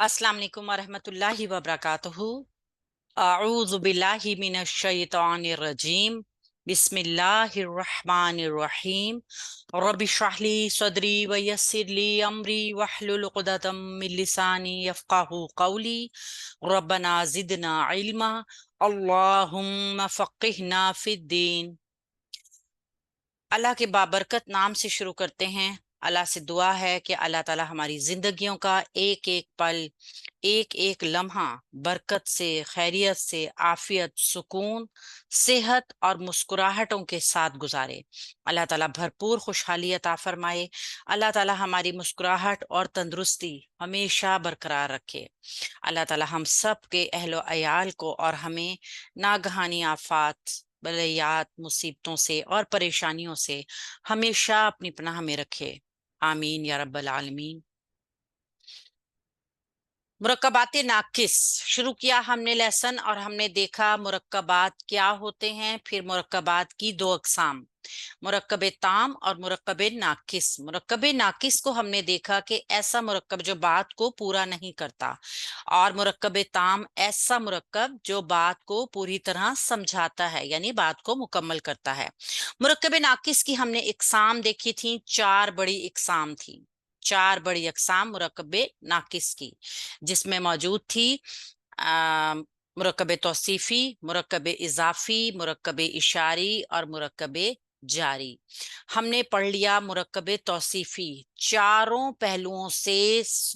अस्सलाम वालेकुम वरहमतुल्लाहि वबरकातुहू। अऊज़ु बिल्लाहि मिनश शैतानिर रजीम। बिस्मिल्लाहिर्रहमानिर रहीम। रब्बि इश्रह ली सदरी व यस्सिर ली अमरी वहलुल उक़दतम मिन लिसानी यफ़क़हू क़ौली। रब्बना ज़िदना इल्मा। अल्लाहुम्मा फ़क़्हिना फ़िद्दीन। अल्लाह के बाबरकत नाम से शुरू करते हैं। अल्लाह से दुआ है कि अल्लाह ताला हमारी जिंदगियों का एक एक पल, एक एक लम्हा बरकत से, खैरियत से, आफियत, सुकून, सेहत और मुस्कुराहटों के साथ गुजारे। अल्लाह ताला भरपूर खुशहाली अता फरमाए। अल्लाह ताला हमारी मुस्कुराहट और तंदुरुस्ती हमेशा बरकरार रखे। अल्लाह ताला हम सब के अहलो अयाल को और हमें नागहानी आफात, बलयात, मुसीबतों से और परेशानियों से हमेशा अपनी पनाह में रखे। आमीन या रब्बल आलमीन। मुरक्कबात नाकिस शुरू किया हमने लेसन और हमने देखा मुरक्कबात क्या होते हैं। फिर मुरक्कबात की दो अकसाम, मुरक्कब ताम और मुरक्कब नाकिस। मुरक्कब नाकिस को हमने देखा कि ऐसा मुरक्कब जो बात को पूरा नहीं करता, और मुरक्कब ताम ऐसा मुरक्कब जो बात को पूरी तरह समझाता है, यानी बात को मुकम्मल करता है। मुरक्कब नाकिस की हमने इकसाम देखी थी, चार बड़ी इकसाम थी, चार बड़ी अकसाम मुरक्कब नाकिस की, जिसमें मौजूद थी मुरक्कब तौसीफी, मुरक्कब इजाफी, मुरक्कब इशारी और मुरक्कब जारी। हमने पढ़ लिया मुरक्कब तौसीफी, चारों पहलुओं से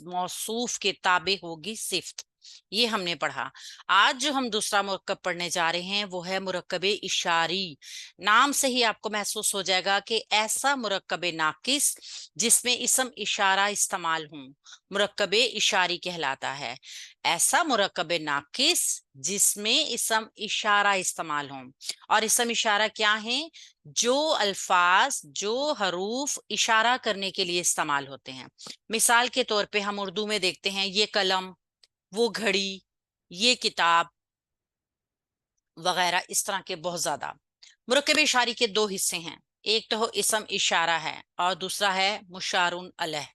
मौसूफ के ताबे होगी सिफ्त, ये हमने पढ़ा। आज जो हम दूसरा मुरक्कब पढ़ने जा रहे हैं वो है मुरक्कब इशारी। नाम से ही आपको महसूस हो जाएगा कि ऐसा मुरक्कब नाकिस जिसमें इसम इशारा इस्तेमाल हो, मुरक्कब इशारी कहलाता है। ऐसा मुरक्कब नाकिस जिसमें इसम इशारा इस्तेमाल हो। और इसम इशारा क्या है? जो अल्फाज, जो हरूफ इशारा करने के लिए इस्तेमाल होते हैं। मिसाल के तौर पे हम उर्दू में देखते हैं ये कलम, वो घड़ी, ये किताब वगैरह, इस तरह के बहुत ज्यादा। मुरक्कब इशारी के दो हिस्से हैं, एक तो इसम इशारा है और दूसरा है मुशारुन अलैह।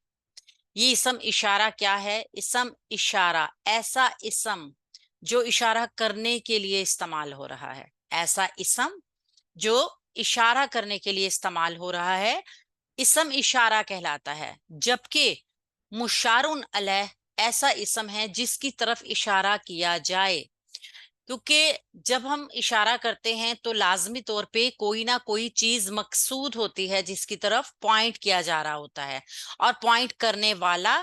ये इसम इशारा क्या है? इसम इशारा ऐसा इसम जो इशारा करने के लिए इस्तेमाल हो रहा है, ऐसा इसम जो इशारा करने के लिए इस्तेमाल हो रहा है, इसम इशारा कहलाता है। जबकि मुशारुन अलैह ऐसा इसम है जिसकी तरफ इशारा किया जाए, क्योंकि जब हम इशारा करते हैं तो लाजमी तौर पे कोई ना कोई चीज मकसूद होती है जिसकी तरफ पॉइंट किया जा रहा होता है, और पॉइंट करने वाला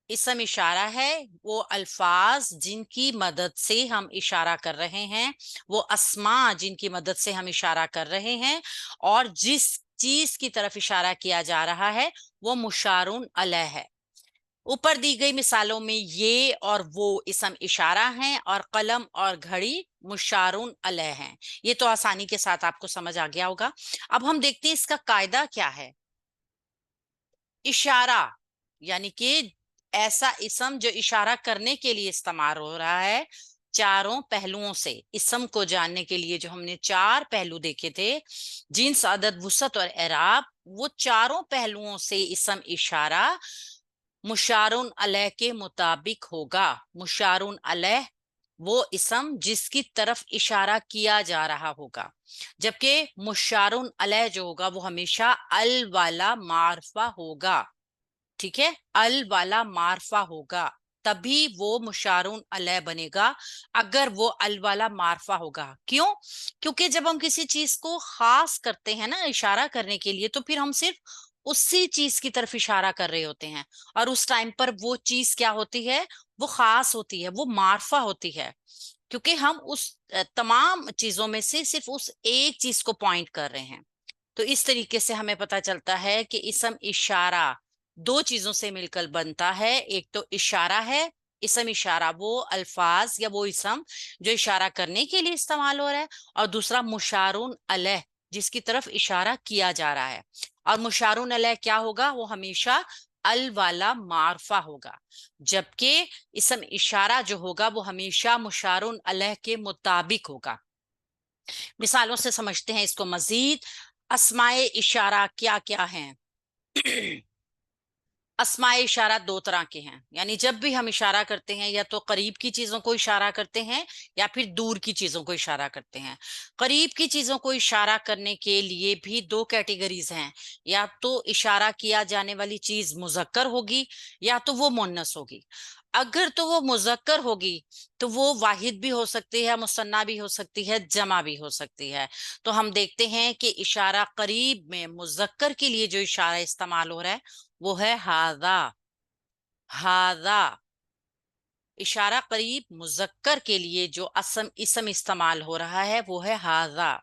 इसम इशारा है। वो अल्फाज जिनकी मदद से हम इशारा कर रहे हैं, वो अस्मा जिनकी मदद से हम इशारा कर रहे हैं, और जिस चीज की तरफ इशारा किया जा रहा है वो मुशारुन अलैह है। ऊपर दी गई मिसालों में ये और वो इसम इशारा हैं और कलम और घड़ी मुशारुन अलैह हैं। ये तो आसानी के साथ आपको समझ आ गया होगा। अब हम देखते हैं इसका कायदा क्या है। इशारा यानी कि ऐसा इसम जो इशारा करने के लिए इस्तेमाल हो रहा है, चारों पहलुओं से। इसम को जानने के लिए जो हमने चार पहलू देखे थे, जिन्स, अदद, वुसअत और एराब, वो चारों पहलुओं से इसम इशारा मुशारुन अलैह के मुताबिक होगा। मुशारुन अलैह वो इसम जिसकी तरफ इशारा किया जा रहा होगा, जबकि मुशारुन अलैह जो होगा वो हमेशा अल वाला मारफा होगा। ठीक है, अल वाला मारफा होगा, तभी वो मुशारुन अलैह बनेगा अगर वो अल वाला मारफा होगा। क्यों? क्योंकि जब हम किसी चीज को खास करते हैं ना इशारा करने के लिए, तो फिर हम सिर्फ उसी चीज की तरफ इशारा कर रहे होते हैं, और उस टाइम पर वो चीज क्या होती है? वो खास होती है, वो मारफा होती है, क्योंकि हम उस तमाम चीजों में से सिर्फ उस एक चीज को पॉइंट कर रहे हैं। तो इस तरीके से हमें पता चलता है कि इसम इशारा दो चीजों से मिलकर बनता है। एक तो इशारा है, इसम इशारा वो अल्फाज या वो इसम जो इशारा करने के लिए इस्तेमाल हो रहा है, और दूसरा मुशारुन अलैह जिसकी तरफ इशारा किया जा रहा है। और मुशारुन अलैह क्या होगा? वो हमेशा अल वाला मारफा होगा, जबकि इसम इशारा जो होगा वो हमेशा मुशारुन अलैह के मुताबिक होगा। मिसालों से समझते हैं इसको मजीद। अस्माए इशारा क्या क्या हैं? अस्माए इशारा दो तरह के हैं, यानी जब भी हम इशारा करते हैं या तो करीब की चीजों को इशारा करते हैं या फिर दूर की चीजों को इशारा करते हैं। करीब की चीजों को इशारा करने के लिए भी दो कैटेगरीज हैं, या तो इशारा किया जाने वाली चीज मुजक्कर होगी या तो वो मुन्नस होगी। अगर तो वो मुजक्कर होगी तो वो वाहिद भी हो सकती है, मुसन्ना भी हो सकती है, जमा भी हो सकती है। तो हम देखते हैं कि इशारा करीब में मुजक्कर के लिए जो इशारा इस्तेमाल हो रहा है वो है हादा। हादा इशारा करीब मुजक्कर के लिए जो इसम इस्तेमाल हो रहा है वो है हादा।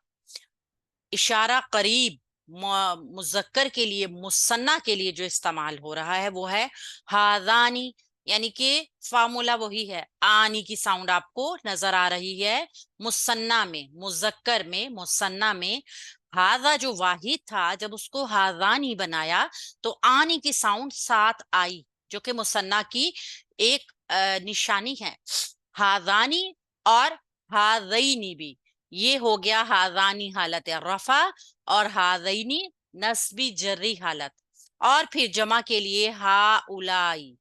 इशारा करीब मुजक्कर के लिए मुसन्ना के लिए जो इस्तेमाल हो रहा है वो है हादानी, यानी कि फार्मूला वही है, आनी की साउंड आपको नजर आ रही है। मुसन्ना में, मुजक्कर में, मुसन्ना में हादा जो वाहिद था जब उसको हादानी बनाया तो आनी की साउंड साथ आई, जो कि मुसन्ना की एक निशानी है। हादानी और हादैनी भी, ये हो गया हादानी हालत रफा और हादैनी नस्बी जर्री हालत। और फिर जमा के लिए हा उलाई,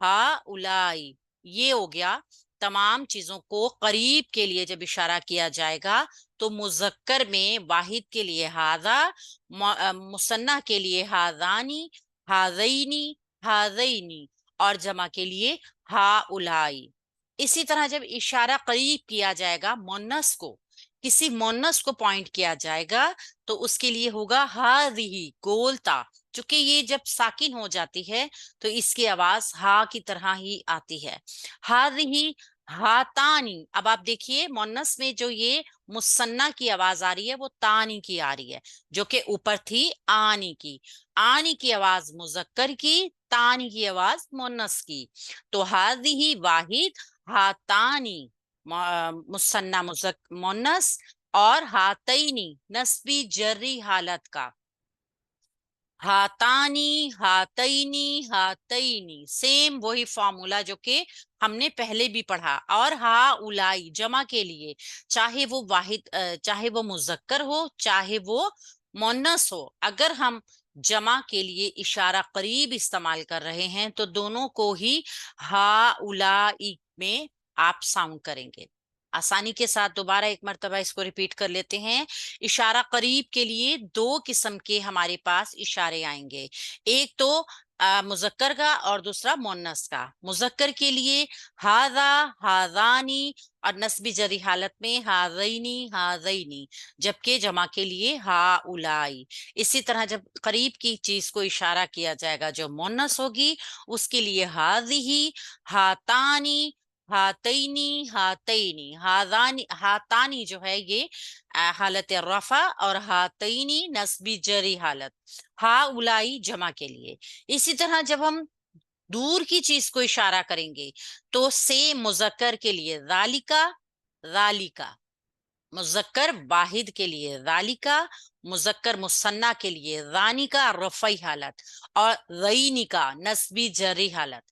हा उलाई, ये हो गया। तमाम चीजों को करीब के लिए जब इशारा किया जाएगा तो मुजक्कर में वाहिद के लिए हादा, मुसन्ना के लिए हादानी, हादैनी, हादैनी, और जमा के लिए हा उलाई। इसी तरह जब इशारा करीब किया जाएगा मुन्नस को, किसी मुन्नस को पॉइंट किया जाएगा तो उसके लिए होगा हादिही गोलता, चूंकि ये जब साकिन हो जाती है तो इसकी आवाज हा की तरह ही आती है। हादिही, हातानी। अब आप देखिए मुन्नस में जो ये मुसन्ना की आवाज आ रही है वो तानी की आ रही है, जो कि ऊपर थी आनी की। आनी की आवाज मुजक्कर की, तानी की आवाज मुन्नस की। तो हादिही वाहिद, हातानी मुसन्ना मुन्नस, और हातईनी नस्बी जर्री हालत का। हातानी, हातईनी, हातईनी, सेम वही फॉर्मूला जो कि हमने पहले भी पढ़ा। और हा उलाई जमा के लिए, चाहे वो वाहिद चाहे वो मुजक्कर हो चाहे वो मुन्नस हो, अगर हम जमा के लिए इशारा करीब इस्तेमाल कर रहे हैं तो दोनों को ही हा उलाई में आप साउंड करेंगे। आसानी के साथ दोबारा एक मर्तबा इसको रिपीट कर लेते हैं। इशारा करीब के लिए दो किस्म के हमारे पास इशारे आएंगे, एक तो मुजक्कर का और दूसरा मुन्नस का। मुजक्कर के लिए हादा, हादानी, और नस्बी जरी हालत में हादैनी, हादैनी, जबकि जमा के लिए हा उलाई। इसी तरह जब करीब की चीज को इशारा किया जाएगा जो मुन्नस होगी उसके लिए हादिही, हातानी, हातईनी, हातईनी, हादानी, हातानी जो है ये हालत रफा, और हातईनी नस्बी जरी हालत, हा उलाई जमा के लिए। इसी तरह जब हम दूर की चीज को इशारा करेंगे तो से मुजक्कर के लिए जालिका, जालिका, मुजक्कर वाहिद के लिए जालिका, मुजक्कर मुसन्ना के लिए जानिका रफई हालत, और रईनिका नस्बी जरी हालत।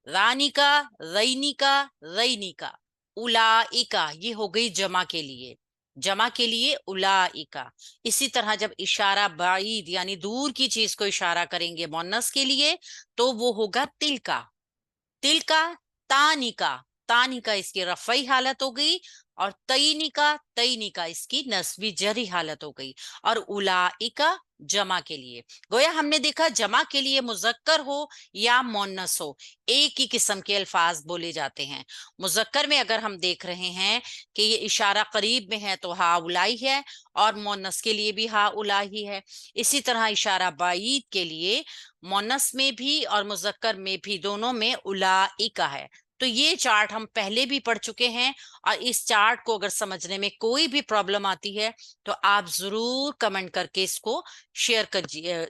रानिका, रईनिका, रईनिका, उलाइका, ये हो गई जमा के लिए। जमा के लिए उलाइका। इसी तरह जब इशारा बाईद यानी दूर की चीज को इशारा करेंगे मुन्नस के लिए तो वो होगा तिलका, तिलका, तानिका, तानिका इसकी रफई हालत हो गई, और तईनिका, तईनिका इसकी नस्बी जरी हालत हो गई, और उलाइका जमा के लिए। गोया हमने देखा जमा के लिए मुजक्कर हो या मुन्नस हो एक ही किस्म के अल्फाज बोले जाते हैं। मुजक्कर में अगर हम देख रहे हैं कि ये इशारा करीब में है तो हा उलाई है, और मुन्नस के लिए भी हा उलाई है। इसी तरह इशारा बाईद के लिए मुन्नस में भी और मुजक्कर में भी दोनों में उलाइका है। तो ये चार्ट हम पहले भी पढ़ चुके हैं, और इस चार्ट को अगर समझने में कोई भी प्रॉब्लम आती है तो आप जरूर कमेंट करके इसको शेयर करिए,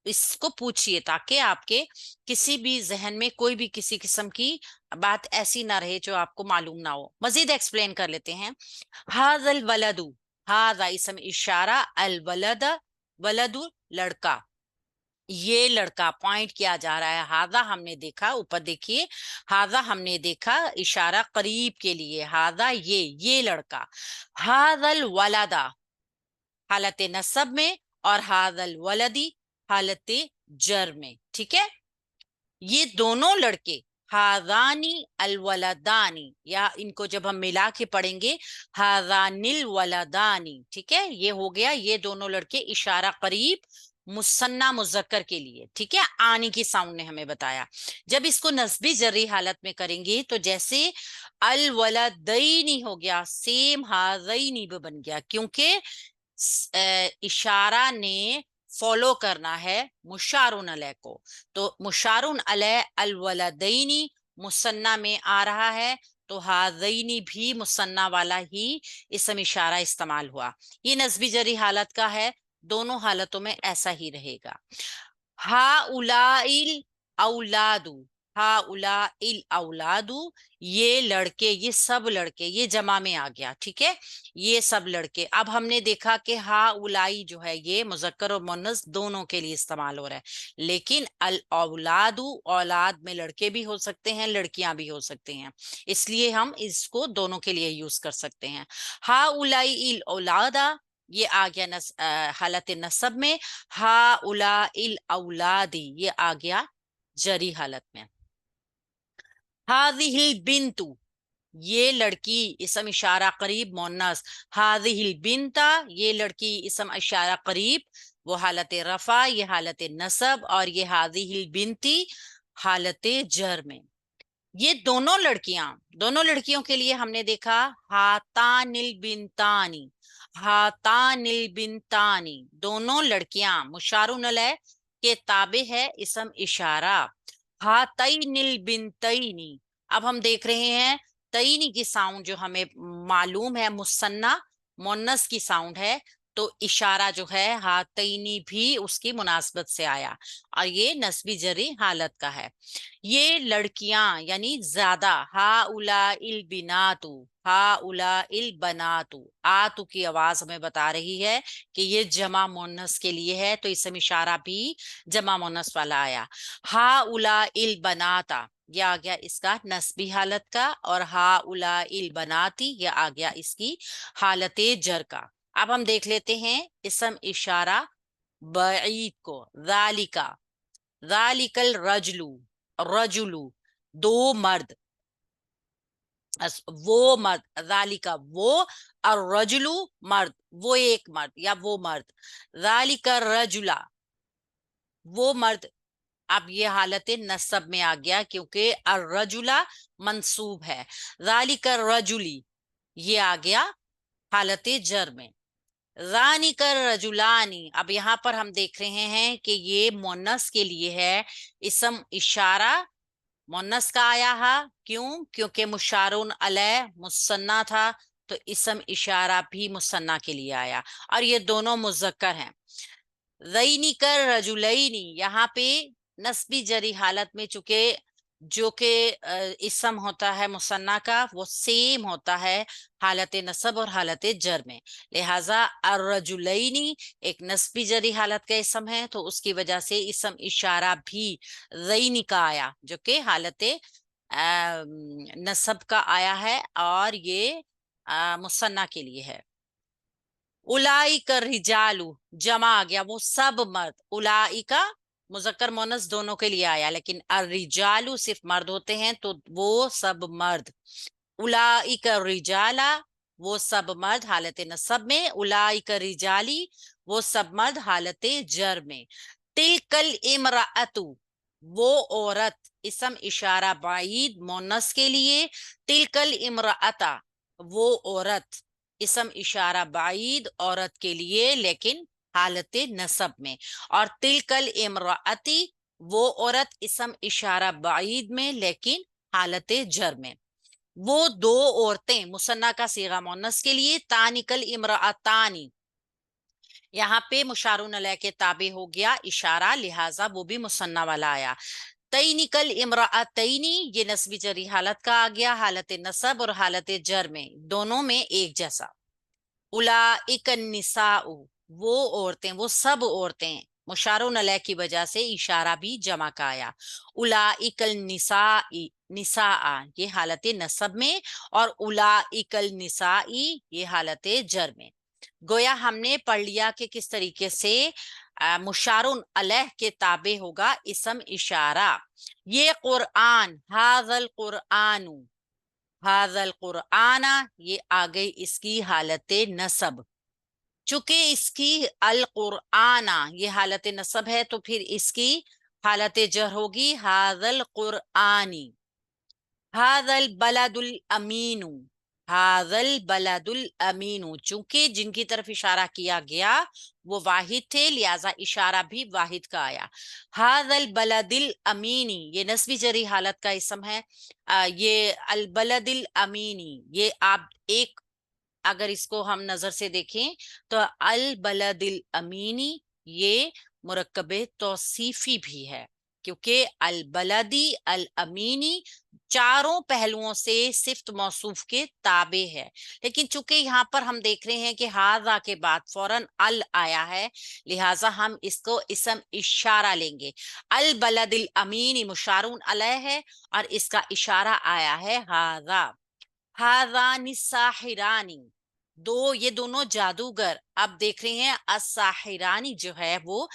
इसको पूछिए, ताकि आपके किसी भी जहन में कोई भी किसी किस्म की बात ऐसी ना रहे जो आपको मालूम ना हो। मजीद एक्सप्लेन कर लेते हैं। हाजल वलदू, हाजा इसम इशारा, अल वलद, वलदू लड़का, ये लड़का पॉइंट किया जा रहा है। हादा हमने देखा, ऊपर देखिए, हादा हमने देखा इशारा करीब के लिए, हादा ये लड़का। हादल वलादा हालत नसब में, और हादल वलदी हालत जर में। ठीक है, ये दोनों लड़के, हादानी अलवलदानी, या इनको जब हम मिला के पढ़ेंगे हादानिल वलदानी, ठीक है, ये हो गया ये दोनों लड़के, इशारा करीब मुसन्ना मुजक्कर के लिए, ठीक है, आनी की साउंड ने हमें बताया। जब इसको नस्बी जर्री हालत में करेंगे तो जैसे अल वलदैनी हो गया, सेम हादैनी भी बन गया, क्योंकि इशारा ने फॉलो करना है मुशारुन अलैह को, तो मुशारुन अलैह अल वलदैनी मुसन्ना में आ रहा है, तो हादैनी भी मुसन्ना वाला ही इसम इशारा इस्तेमाल हुआ। ये नस्बी जरी हालत का है, दोनों हालतों में ऐसा ही रहेगा। हा उलाइल औलादू, हा उलाइल औलादू, ये लड़के, ये सब लड़के, ये जमा में आ गया, ठीक है, ये सब लड़के। अब हमने देखा कि हा उलाई जो है ये मुजक्कर और मुन्नस दोनों के लिए इस्तेमाल हो रहा है, लेकिन अल औलादू, औलाद में लड़के भी हो सकते हैं, लड़कियां भी हो सकते हैं, इसलिए हम इसको दोनों के लिए यूज कर सकते हैं। हा उलाई इल औलादा, ये आ गया हालत नसब में। हा उला इल औलादी, ये आ गया जरी हालत में। हादिहिल बिंतु, ये लड़की, इसम इशारा करीब मोन्नस। हादिहिल बिंता, ये लड़की, इसम इशारा करीब, वो हालत रफा, ये हालत नसब, और ये हादिहिल बिंती हालत जर में। ये दोनों लड़कियां, दोनों लड़कियों के लिए हमने देखा हातानिल बिनतानी, हातानिल बिनतानी, दोनों लड़कियां मुशारुन अलैह के ताबे है इसम इशारा। हातैनिल बिनतैनी, अब हम देख रहे हैं तईनी की साउंड जो हमें मालूम है मुसन्ना मुन्नस की साउंड है, तो इशारा जो है हातैनी भी उसकी मुनासबत से आया, और ये नस्बी जरी हालत का है। ये लड़कियां यानी ज्यादा, हा उला इल बिनातु, हा उला इल बनातु, आतु की आवाज हमें बता रही है कि ये जमा मोनस के लिए है, तो इसमें इशारा भी जमा मोनस वाला आया। हा उला इल बनाता, ये आ गया इसका नस्बी हालत का, और हा उला इल बनाती, ये आ गया इसकी हालत जर का। अब हम देख लेते हैं इसम इशारा बईद को, जालिका, जालिकल रजलू, रजुलू, दो मर्द, वो मर्द, जालिका वो, और रजुलू मर्द, वो एक मर्द या वो मर्द, जालिका रजुला, वो मर्द। अब ये हालत नसब में आ गया क्योंकि अर्रजुला मंसूब है, जालिका रजुली, ये आ गया हालत जर में। रानी कर रजुलानी, अब यहाँ पर हम देख रहे हैं कि ये मोनस के लिए है, इसम इशारा मोनस का आया है, क्यों, क्योंकि मुशारुन अलैह मुसन्ना था, तो इसम इशारा भी मुसन्ना के लिए आया, और ये दोनों मुजक्कर हैं। रईनी कर रजुलैनी, यहाँ पे नस्बी जरी हालत में चूंकि जो कि इसम होता है मुसन्ना का वो सेम होता है हालत नसब और हालत जर में, लिहाजा अर्रजुलैनी एक नस्बी जरी हालत का इसम है, तो उसकी वजह से इसम इशारा भी रईनी का आया जो कि हालत नसब का आया है, और ये मुसन्ना के लिए है। उलाई का रिजालू, जमा आ गया, वो सब मर्द, उलाई का मुजक्कर मोनस दोनों के लिए आया, लेकिन रिजालू सिर्फ मर्द होते हैं, तो वो सब मर्द। उलाई का रिजाला, वो सब मर्द हालत नसब में, उलाई का रिजाली, वो सब मर्द हालत जर में। तिलकल इमराअतु, वो औरत, इसम इशारा बाईद मोनस के लिए, तिलकल इमराअता, वो औरत, इसम इशारा बाईद औरत के लिए लेकिन हालत नसब में, और तिलकल इमराअती, वो औरत, इसम इशारा बाईद में लेकिन हालत जर में। वो दो औरतें, मुसन्ना का सीगा मुन्नस के लिए, तानिकल इमराअतानी, यहाँ पे मुशारुन अलैह के ताबे हो गया इशारा, लिहाजा वो भी मुसन्ना वाला आया। तईनिकल इमराअतैनी, ये नस्बी जरी हालत का आ गया, हालत नसब और हालत जर में दोनों में एक जैसा। उलाइक निसाउ, वो औरतें, वो सब औरतें, मुशारुन अलैह की वजह से इशारा भी जमा का आया। उलाइकल निसाई, निसा, ये हालत नसब में, और उलाइकल निसाई, ये हालत जर में। गोया हमने पढ़ लिया कि किस तरीके से मुशारुन अलैह के ताबे होगा इसम इशारा। ये कुरान, हाज़ल कुरानु, हाज़ल कुराना, ये आ गई इसकी हालत नसब। चूंकि इसकी अल कुराना ये हालत नसब है, तो फिर इसकी हालत जर होगी हाज़ल कुरानी। हाज़ल बलदुल अमीनु, हाज़ल बलदुल अमीनु, चूंकि जिनकी तरफ इशारा किया गया वो वाहिद थे, लिहाजा इशारा भी वाहिद का आया। हाज़ल बलदिल अमीनी, ये नस्बी जरी हालत का इसम है। ये अल बलदिल अमीनी, ये आप एक अगर इसको हम नजर से देखें तो अल बलदिल अमीनी ये मुरक्कबे तौसीफी भी है, क्योंकि अल बलदी अल अमीनी चारों पहलुओं से सिफ्त मौसूफ के ताबे है। लेकिन चूंकि यहाँ पर हम देख रहे हैं कि हाजा के बाद फौरन अल आया है, लिहाजा हम इसको इसम इशारा लेंगे। अल बलदिल अमीनी मुशारुन अलैह है और इसका इशारा आया है हाजा। हाजानी साहिरानी, ये दोनों जादूगर। अब देख रहे हैं असाहिरानी जो है वो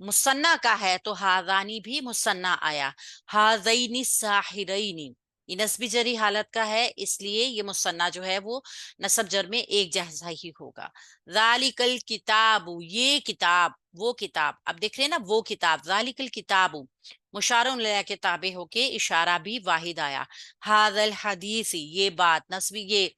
मुसन्ना का है, तो हाजानी भी मुसन्ना आया। हाजैनी साहिरैनी, ये नस्बी जरी हालत का है, इसलिए ये मुसन्ना जो है वो नसब जर में एक जैसा ही होगा। जालिकल किताबु, ये किताब, वो किताब। अब देख रहे हैं ना, वो किताब, जालिकल किताबु मुशारुन इलैह के ताबे होके इशारा भी वाहिद आया। हाजल हदीसी, ये बात, नस्बी ये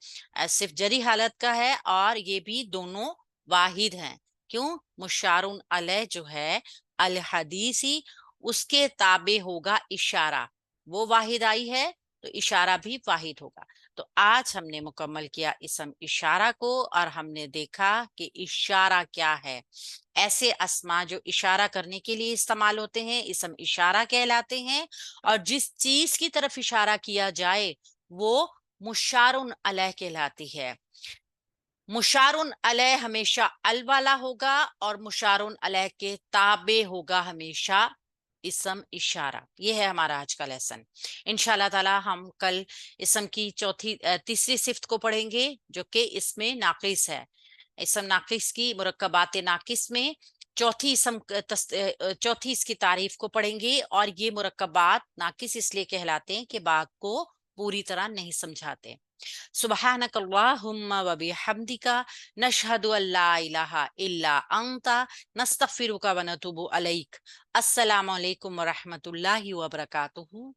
सिर्फ जरी हालत का है और ये भी दोनों वाहिद हैं। क्यों? मुशारुन अलैह जो है अल हदीसी, उसके ताबे होगा इशारा, वो वाहिद आई है तो इशारा भी वाहिद होगा। तो आज हमने मुकम्मल किया इसम इशारा को और हमने देखा कि इशारा क्या है। ऐसे अस्मा जो इशारा करने के लिए इस्तेमाल होते हैं इसम इशारा कहलाते हैं, और जिस चीज की तरफ इशारा किया जाए वो मुशारुन अलैह कहलाती है। मुशारुन अलैह हमेशा अल वाला होगा और मुशारुन अलैह के ताबे होगा हमेशा इसम इशारा। ये है हमारा आज का लेसन। इंशाल्लाह ताला हम कल इसम की तीसरी सिफ्त को पढ़ेंगे जो कि इसमें नाकिस है। इसम नाकिस की मुरक्कबात नाकिस में चौथी इसकी तारीफ को पढ़ेंगे, और ये मुरक्कबात नाकिस इसलिए कहलाते हैं कि बात को पूरी तरह नहीं समझाते। सुब्हानक अल्लाहुम्मा व बिहम्दिका नशहदु अल्ला इलाहा इल्ला अंता नस्तगफिरुका व नतूबु अलैक। अस्सलामु अलैकुम व रहमतुल्लाहि व बरकातुहू।